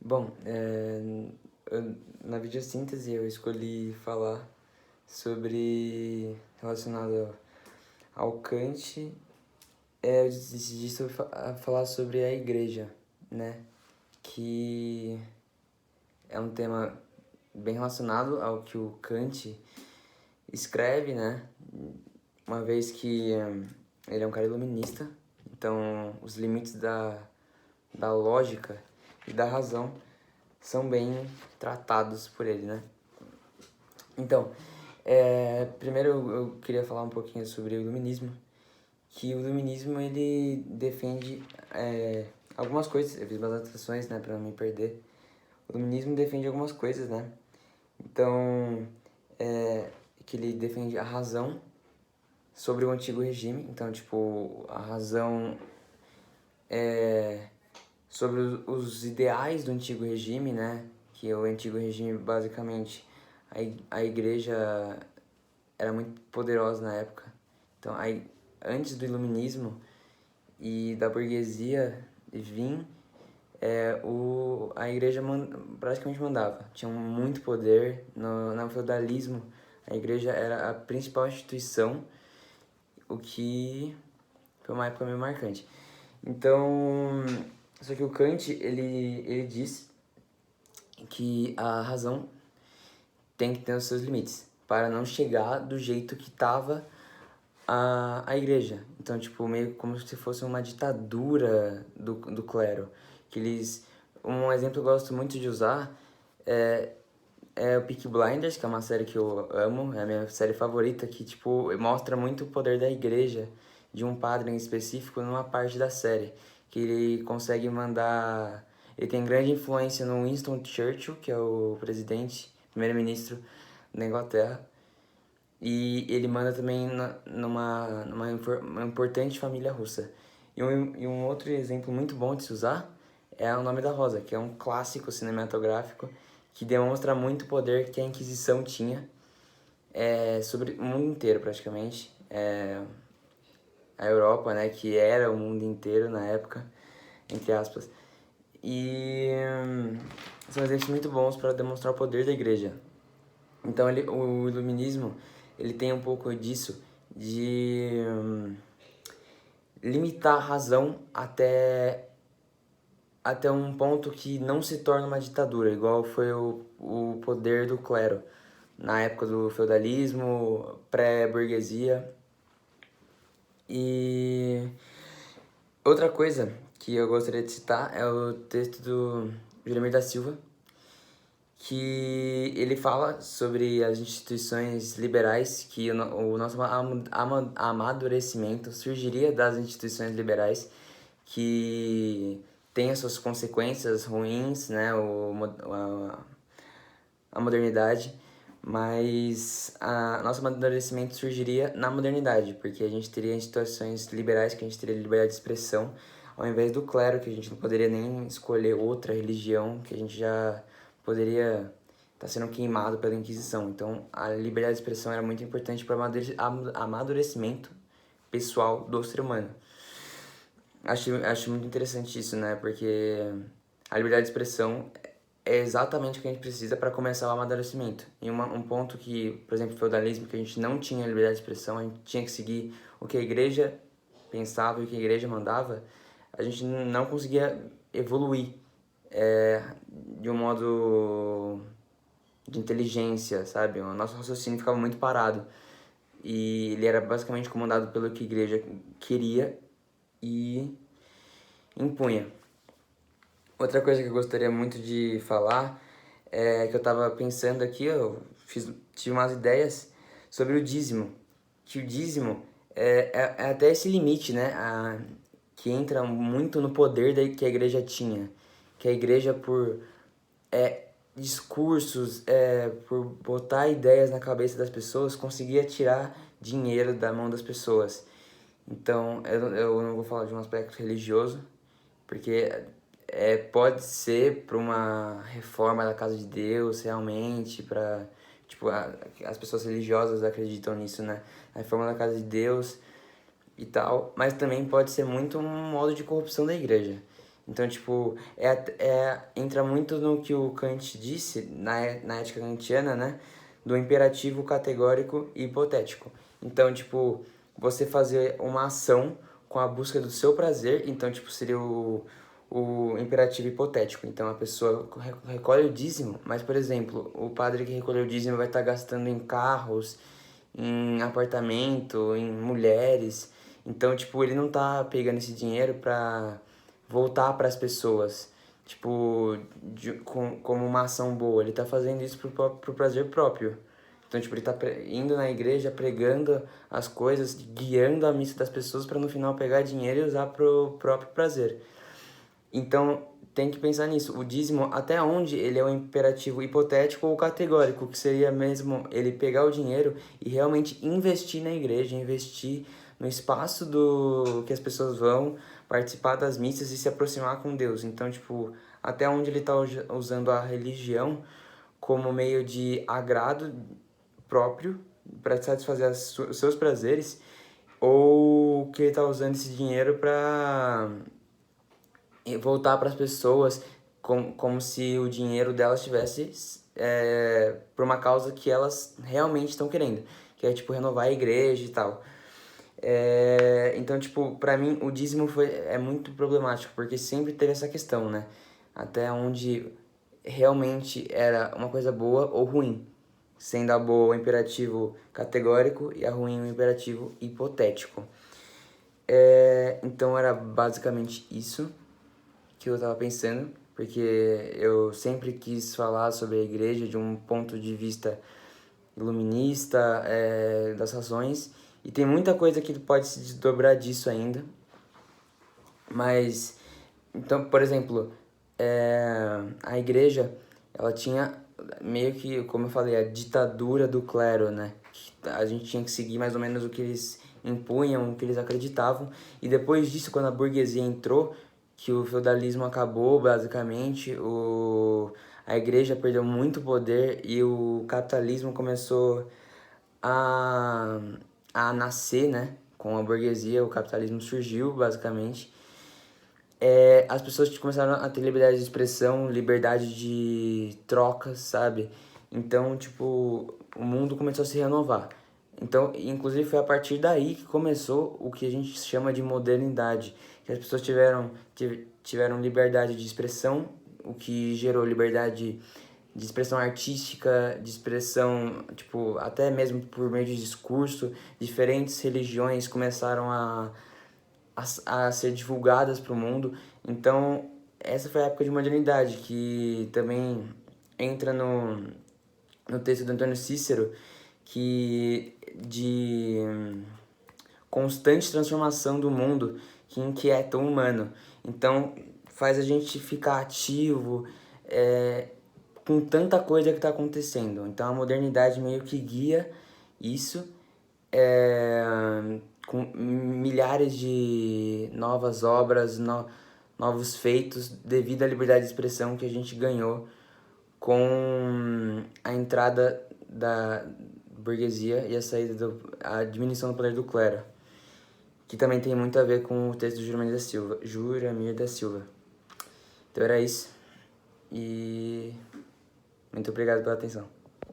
Bom, na videossíntese eu escolhi falar sobre relacionado ao Kant. Eu decidi falar sobre a igreja, né? Que é um tema bem relacionado ao que o Kant escreve, né? Uma vez que ele é um cara iluminista, então os limites da lógica e da razão são bem tratados por ele, né? Então, primeiro eu queria falar um pouquinho sobre o iluminismo, que o iluminismo ele defende algumas coisas, eu fiz umas anotações, né, para não me perder. O iluminismo defende algumas coisas, né? Então, que ele defende a razão sobre o antigo regime, então, tipo, a razão sobre os ideais do antigo regime, né? Que o antigo regime, basicamente, a igreja era muito poderosa na época. Então, aí, antes do iluminismo e da burguesia vir, a igreja praticamente mandava. Tinha muito poder. No feudalismo, a igreja era a principal instituição, o que foi uma época meio marcante. Então, só que o Kant, ele diz que a razão tem que ter os seus limites, para não chegar do jeito que estava a igreja. Então, tipo, meio como se fosse uma ditadura do clero. Que eles... Um exemplo que eu gosto muito de usar é o Peaky Blinders, que é uma série que eu amo, é a minha série favorita, que, tipo, mostra muito o poder da igreja, de um padre em específico, numa parte da série. Que ele consegue mandar... Ele tem grande influência no Winston Churchill, que é o presidente, primeiro-ministro da Inglaterra. E ele manda também numa importante família russa. E um outro exemplo muito bom de se usar é O Nome da Rosa, que é um clássico cinematográfico que demonstra muito o poder que a Inquisição tinha sobre o mundo inteiro, praticamente. A Europa, né, que era o mundo inteiro na época, entre aspas. E são exemplos muito bons para demonstrar o poder da igreja. Então o iluminismo ele tem um pouco disso, de limitar a razão até um ponto que não se torna uma ditadura, igual foi o poder do clero na época do feudalismo, pré-burguesia. E outra coisa que eu gostaria de citar é o texto do Jeremir da Silva, que ele fala sobre as instituições liberais, que o nosso amadurecimento surgiria das instituições liberais, que tem as suas consequências ruins, né, a modernidade, mas a nosso amadurecimento surgiria na modernidade, porque a gente teria instituições liberais, que a gente teria liberdade de expressão, ao invés do clero, que a gente não poderia nem escolher outra religião, que a gente já poderia estar sendo queimado pela Inquisição. Então, a liberdade de expressão era muito importante para o amadurecimento pessoal do ser humano. Acho muito interessante isso, né? Porque a liberdade de expressão é exatamente o que a gente precisa para começar o amadurecimento. E um ponto que, por exemplo, o feudalismo, que a gente não tinha liberdade de expressão, a gente tinha que seguir o que a igreja pensava e o que a igreja mandava, a gente não conseguia evoluir de um modo de inteligência, sabe? O nosso raciocínio ficava muito parado. E ele era basicamente comandado pelo que a igreja queria e impunha. Outra coisa que eu gostaria muito de falar é que eu tava pensando aqui, tive umas ideias sobre o dízimo. Que o dízimo é até esse limite, né? Que entra muito no poder que a igreja tinha. Que a igreja, por discursos, por botar ideias na cabeça das pessoas, conseguia tirar dinheiro da mão das pessoas. Então, eu não vou falar de um aspecto religioso, porque pode ser para uma reforma da casa de Deus, realmente, para tipo, as pessoas religiosas acreditam nisso, né? A reforma da casa de Deus e tal, mas também pode ser muito um modo de corrupção da igreja. Então, tipo, entra muito no que o Kant disse, na ética kantiana, né? Do imperativo categórico e hipotético. Então, tipo, você fazer uma ação com a busca do seu prazer, então, tipo, seria o imperativo hipotético. Então, a pessoa recolhe o dízimo, mas, por exemplo, o padre que recolheu o dízimo vai estar gastando em carros, em apartamento, em mulheres. Então, tipo, ele não tá pegando esse dinheiro pra voltar para as pessoas, tipo, como uma ação boa. Ele tá fazendo isso pro prazer próprio. Então, tipo, ele tá indo na igreja, pregando as coisas, guiando a missa das pessoas para no final pegar dinheiro e usar pro próprio prazer. Então, tem que pensar nisso. O dízimo, até onde ele é um imperativo hipotético ou categórico, que seria mesmo ele pegar o dinheiro e realmente investir na igreja, investir no espaço do que as pessoas vão participar das missas e se aproximar com Deus. Então, tipo, até onde ele está usando a religião como meio de agrado próprio para satisfazer os seus prazeres, ou que ele está usando esse dinheiro para voltar para as pessoas como se o dinheiro delas estivesse por uma causa que elas realmente estão querendo, que é, tipo, renovar a igreja e tal. Então, tipo, pra mim o dízimo é muito problemático, porque sempre teve essa questão, né? Até onde realmente era uma coisa boa ou ruim, sendo a boa o imperativo categórico e a ruim o imperativo hipotético. Então era basicamente isso que eu tava pensando, porque eu sempre quis falar sobre a igreja de um ponto de vista iluminista, das razões, e tem muita coisa que pode se desdobrar disso ainda, mas, então, por exemplo, a igreja, ela tinha meio que, como eu falei, a ditadura do clero, né? A gente tinha que seguir mais ou menos o que eles impunham, o que eles acreditavam, e depois disso, quando a burguesia entrou, que o feudalismo acabou, basicamente, a igreja perdeu muito poder e o capitalismo começou a, a nascer, né? Com a burguesia, o capitalismo surgiu, basicamente. As pessoas começaram a ter liberdade de expressão, liberdade de trocas, sabe? Então, tipo, o mundo começou a se renovar. Então, inclusive foi a partir daí que começou o que a gente chama de modernidade, que as pessoas tiveram liberdade de expressão, o que gerou liberdade de expressão artística, de expressão, tipo, até mesmo por meio de discurso. Diferentes religiões começaram a ser divulgadas para o mundo. Então, essa foi a época de modernidade, que também entra no texto do Antônio Cícero, que de constante transformação do mundo que inquieta o humano. Então, faz a gente ficar ativo, com tanta coisa que está acontecendo. Então, a modernidade meio que guia isso, com milhares de novas obras, novos feitos, devido à liberdade de expressão que a gente ganhou com a entrada da burguesia e a saída a diminuição do poder do clero, que também tem muito a ver com o texto do Juramir da Silva. Então era isso, e muito obrigado pela atenção.